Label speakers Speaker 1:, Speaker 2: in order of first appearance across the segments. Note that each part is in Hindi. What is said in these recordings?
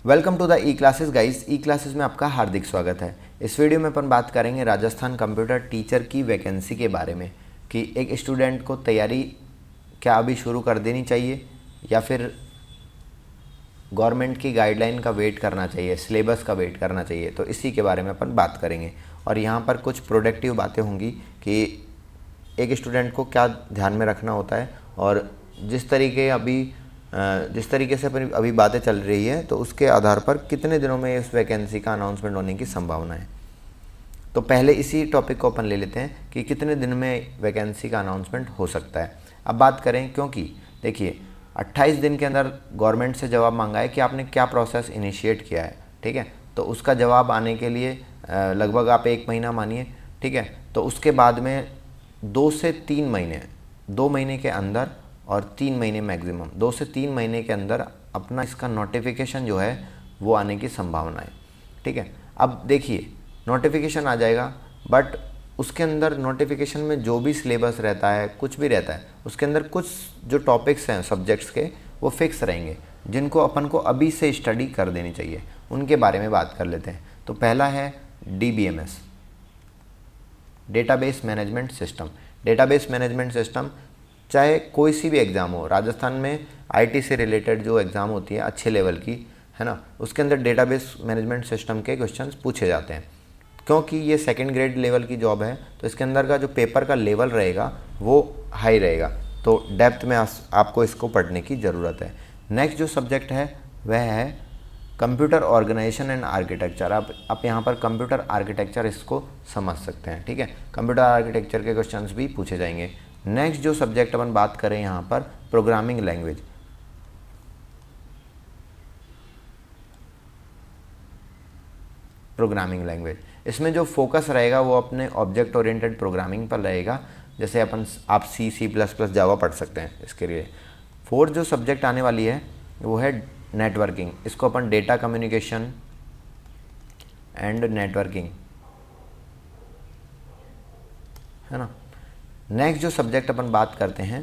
Speaker 1: Welcome to the E classes guys. E classes में आपका हार्दिक स्वागत है। इस वीडियो में अपन बात करेंगे राजस्थान कंप्यूटर टीचर की वैकेंसी के बारे में कि एक स्टूडेंट को तैयारी क्या अभी शुरू कर देनी चाहिए या फिर गवर्नमेंट की गाइडलाइन का वेट करना चाहिए, सिलेबस का वेट करना चाहिए। तो इसी के बारे में अपन बात करेंगे और यहाँ पर कुछ प्रोडक्टिव बातें होंगी कि एक स्टूडेंट को क्या ध्यान में रखना होता है और जिस तरीके से अभी बातें चल रही है तो उसके आधार पर कितने दिनों में इस वैकेंसी का अनाउंसमेंट होने की संभावना है। तो पहले इसी टॉपिक को अपन ले लेते हैं कि कितने दिन में वैकेंसी का अनाउंसमेंट हो सकता है। अब बात करें, क्योंकि देखिए 28 दिन के अंदर गवर्नमेंट से जवाब मांगा है कि आपने क्या प्रोसेस इनिशिएट किया है, ठीक है। तो उसका जवाब आने के लिए लगभग आप 1 महीना मानिए, ठीक है। तो उसके बाद में 2 से 3 महीने, 2 महीने के अंदर और 3 महीने मैक्सिमम, 2 से 3 महीने के अंदर अपना इसका नोटिफिकेशन जो है वो आने की संभावना है, ठीक है। अब देखिए नोटिफिकेशन आ जाएगा, बट उसके अंदर नोटिफिकेशन में जो भी सिलेबस रहता है, कुछ भी रहता है, उसके अंदर कुछ जो टॉपिक्स हैं सब्जेक्ट्स के वो फिक्स रहेंगे जिनको अपन को अभी से स्टडी कर देनी चाहिए। उनके बारे में बात कर लेते हैं। तो पहला है DBMS, database management system. Database management system चाहे कोई सी भी एग्ज़ाम हो, राजस्थान में IT से रिलेटेड जो एग्ज़ाम होती है अच्छे लेवल की, है ना, उसके अंदर डेटाबेस मैनेजमेंट सिस्टम के क्वेश्चंस पूछे जाते हैं। क्योंकि ये 2nd ग्रेड लेवल की जॉब है तो इसके अंदर का जो पेपर का लेवल रहेगा वो हाई रहेगा, तो डेप्थ में आपको इसको पढ़ने की ज़रूरत है। नेक्स्ट जो सब्जेक्ट है वह है कंप्यूटर ऑर्गेनाइजेशन एंड आर्किटेक्चर। आप यहाँ पर कंप्यूटर आर्किटेक्चर इसको समझ सकते हैं, ठीक है। कंप्यूटर आर्किटेक्चर के क्वेश्चंस भी पूछे जाएंगे। नेक्स्ट जो सब्जेक्ट अपन बात करें यहाँ पर प्रोग्रामिंग लैंग्वेज। प्रोग्रामिंग लैंग्वेज इसमें जो फोकस रहेगा वो अपने ऑब्जेक्ट ओरिएंटेड प्रोग्रामिंग पर रहेगा। जैसे आप C++, जावा पढ़ सकते हैं इसके लिए। 4th जो सब्जेक्ट आने वाली है वो है नेटवर्किंग। इसको अपन डेटा कम्युनिकेशन एंड नेटवर्किंग, है ना। नेक्स्ट जो सब्जेक्ट अपन बात करते हैं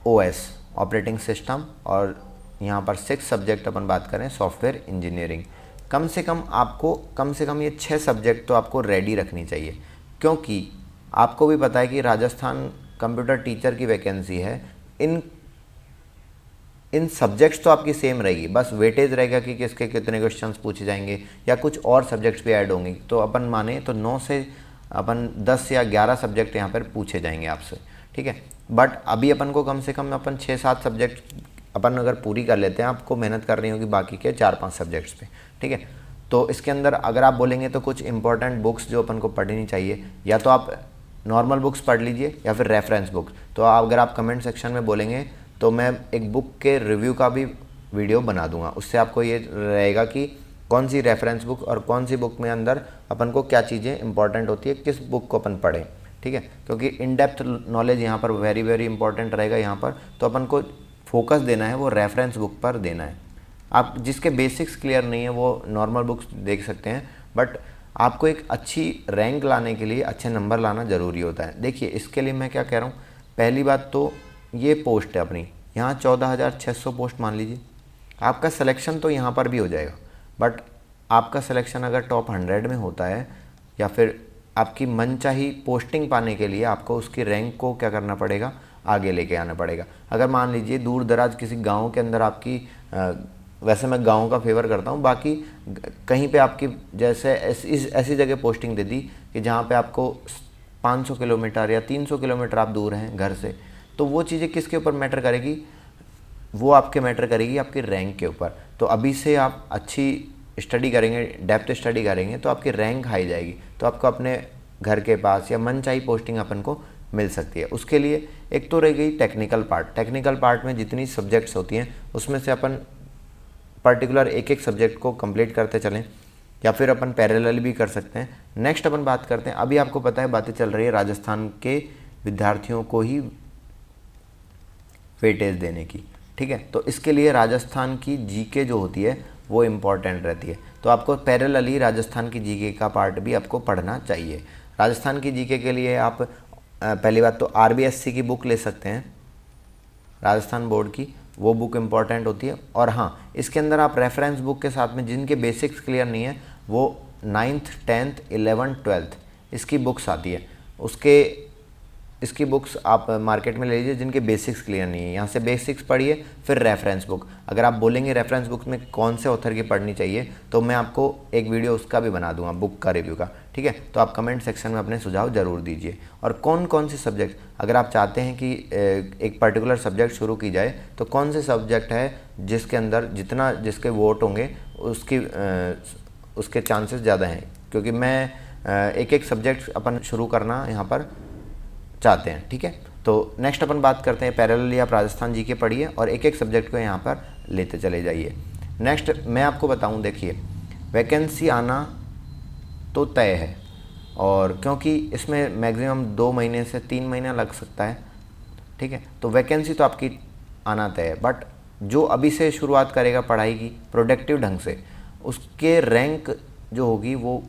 Speaker 1: OS, ऑपरेटिंग सिस्टम, और यहाँ पर 6 सब्जेक्ट अपन बात करें सॉफ्टवेयर इंजीनियरिंग। कम से कम ये 6 सब्जेक्ट तो आपको रेडी रखनी चाहिए, क्योंकि आपको भी पता है कि राजस्थान कंप्यूटर टीचर की वैकेंसी है। इन सब्जेक्ट्स तो आपकी सेम रहेगी, बस वेटेज रहेगा कि किसके कितने क्वेश्चंस पूछे जाएंगे या कुछ और सब्जेक्ट्स भी ऐड होंगे। तो अपन माने तो 9 से अपन 10 या 11 सब्जेक्ट यहाँ पर पूछे जाएंगे आपसे, ठीक है। बट अभी अपन को कम से कम अपन 6-7 सब्जेक्ट अपन अगर पूरी कर लेते हैं, आपको मेहनत करनी होगी बाकी के 4-5 सब्जेक्ट्स पे, ठीक है। तो इसके अंदर अगर आप बोलेंगे तो कुछ इंपॉर्टेंट बुक्स जो अपन को पढ़नी चाहिए, या तो आप नॉर्मल बुक्स पढ़ लीजिए या फिर रेफरेंस बुक्स। तो अगर आप कमेंट सेक्शन में बोलेंगे तो मैं एक बुक के रिव्यू का भी वीडियो बना दूंगा। उससे आपको ये रहेगा कि कौन सी रेफरेंस बुक और कौन सी बुक में अंदर अपन को क्या चीज़ें इंपॉर्टेंट होती है, किस बुक को अपन पढ़ें, ठीक है। क्योंकि इन डेप्थ नॉलेज यहाँ पर वेरी वेरी इंपॉर्टेंट रहेगा यहाँ पर। तो अपन को फोकस देना है वो रेफरेंस बुक पर देना है। आप जिसके बेसिक्स क्लियर नहीं है वो नॉर्मल बुक्स देख सकते हैं, बट आपको एक अच्छी रैंक लाने के लिए अच्छे नंबर लाना ज़रूरी होता है। देखिए इसके लिए मैं क्या कह रहा हूँ, पहली बात तो ये पोस्ट है अपनी, यहाँ 14,600 पोस्ट मान लीजिए। आपका सिलेक्शन तो यहाँ पर भी हो जाएगा, बट आपका सिलेक्शन अगर टॉप 100 में होता है या फिर आपकी मनचाही पोस्टिंग पाने के लिए आपको उसकी रैंक को क्या करना पड़ेगा, आगे लेके आना पड़ेगा। अगर मान लीजिए दूर दराज किसी गांव के अंदर आपकी वैसे मैं गांव का फेवर करता हूं, बाकी कहीं पे आपकी जैसे ऐसी जगह पोस्टिंग दे दी कि जहां पे आपको 500 किलोमीटर या 300 किलोमीटर आप दूर हैं घर से, तो वो चीज़ें किसके ऊपर मैटर करेगी, वो आपके मैटर करेगी आपकी रैंक के ऊपर। तो अभी से आप अच्छी स्टडी करेंगे, डेप्थ स्टडी करेंगे तो आपकी रैंक हाई जाएगी, तो आपको अपने घर के पास या मनचाही पोस्टिंग अपन को मिल सकती है। उसके लिए एक तो रह गई टेक्निकल पार्ट। टेक्निकल पार्ट में जितनी सब्जेक्ट्स होती हैं उसमें से अपन पर्टिकुलर एक सब्जेक्ट को कंप्लीट करते चलें या फिर अपन पैरेलल भी कर सकते हैं। नेक्स्ट अपन बात करते हैं, अभी आपको पता है बातें चल रही है राजस्थान के विद्यार्थियों को ही वेटेज देने की, ठीक है। तो इसके लिए राजस्थान की जीके जो होती है वो इम्पॉर्टेंट रहती है, तो आपको पैरेलली राजस्थान की जीके का पार्ट भी आपको पढ़ना चाहिए। राजस्थान की जीके के लिए आप पहली बात तो RBSC की बुक ले सकते हैं, राजस्थान बोर्ड की। वो बुक इम्पॉर्टेंट होती है। और हाँ, इसके अंदर आप रेफरेंस बुक के साथ में जिनके बेसिक्स क्लियर नहीं है वो 9th 10th 11th 12th इसकी बुक्स आती है, इसकी बुक्स आप मार्केट में ले लीजिए जिनके बेसिक्स क्लियर नहीं है। यहाँ से बेसिक्स पढ़िए, फिर रेफरेंस बुक। अगर आप बोलेंगे रेफरेंस बुक में कौन से ऑथर की पढ़नी चाहिए तो मैं आपको एक वीडियो उसका भी बना दूंगा, बुक का रिव्यू का, ठीक है। तो आप कमेंट सेक्शन में अपने सुझाव ज़रूर दीजिए। और कौन कौन से सब्जेक्ट, अगर आप चाहते हैं कि एक पर्टिकुलर सब्जेक्ट शुरू की जाए तो कौन से सब्जेक्ट है जिसके अंदर जिसके वोट होंगे उसके चांसेस ज़्यादा हैं, क्योंकि मैं एक सब्जेक्ट अपन शुरू करना यहाँ पर चाहते हैं, ठीक है। तो नेक्स्ट अपन बात करते हैं पैरेलल आप राजस्थान जी के पढ़िए और एक सब्जेक्ट को यहाँ पर लेते चले जाइए। नेक्स्ट मैं आपको बताऊँ, देखिए वैकेंसी आना तो तय है, और क्योंकि इसमें मैक्सिमम 2 महीने से 3 महीना लग सकता है, ठीक है। तो वैकेंसी तो आपकी आना तय है, बट जो अभी से शुरुआत करेगा पढ़ाई की प्रोडक्टिव ढंग से, उसके रैंक जो होगी वो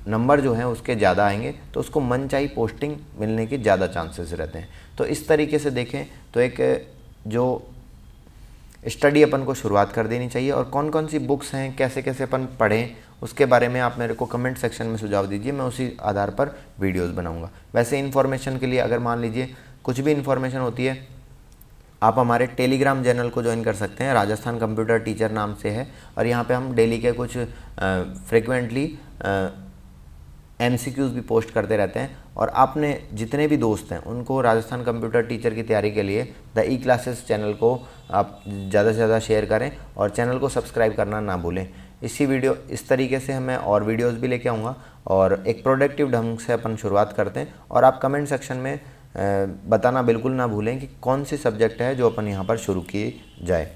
Speaker 1: नंबर जो हैं उसके ज़्यादा आएंगे, तो उसको मनचाही पोस्टिंग मिलने के ज़्यादा चांसेस रहते हैं। तो इस तरीके से देखें तो एक जो स्टडी अपन को शुरुआत कर देनी चाहिए। और कौन कौन सी बुक्स हैं, कैसे कैसे अपन पढ़ें, उसके बारे में आप मेरे को कमेंट सेक्शन में सुझाव दीजिए, मैं उसी आधार पर वीडियोस बनाऊंगा। वैसे इन्फॉर्मेशन के लिए अगर मान लीजिए कुछ भी इन्फॉर्मेशन होती है, आप हमारे टेलीग्राम चैनल को ज्वाइन कर सकते हैं, राजस्थान कंप्यूटर टीचर नाम से है। और यहाँ पे हम डेली के कुछ फ्रिक्वेंटली MCQs भी पोस्ट करते रहते हैं। और आपने जितने भी दोस्त हैं उनको राजस्थान कंप्यूटर टीचर की तैयारी के लिए द ई-क्लासेस चैनल को आप ज़्यादा से ज़्यादा शेयर करें और चैनल को सब्सक्राइब करना ना भूलें। इस तरीके से मैं और वीडियोस भी लेके आऊँगा और एक प्रोडक्टिव ढंग से अपन शुरुआत करते हैं। और आप कमेंट सेक्शन में बताना बिल्कुल ना भूलें कि कौन सी सब्जेक्ट है जो अपन यहाँ पर शुरू की जाए।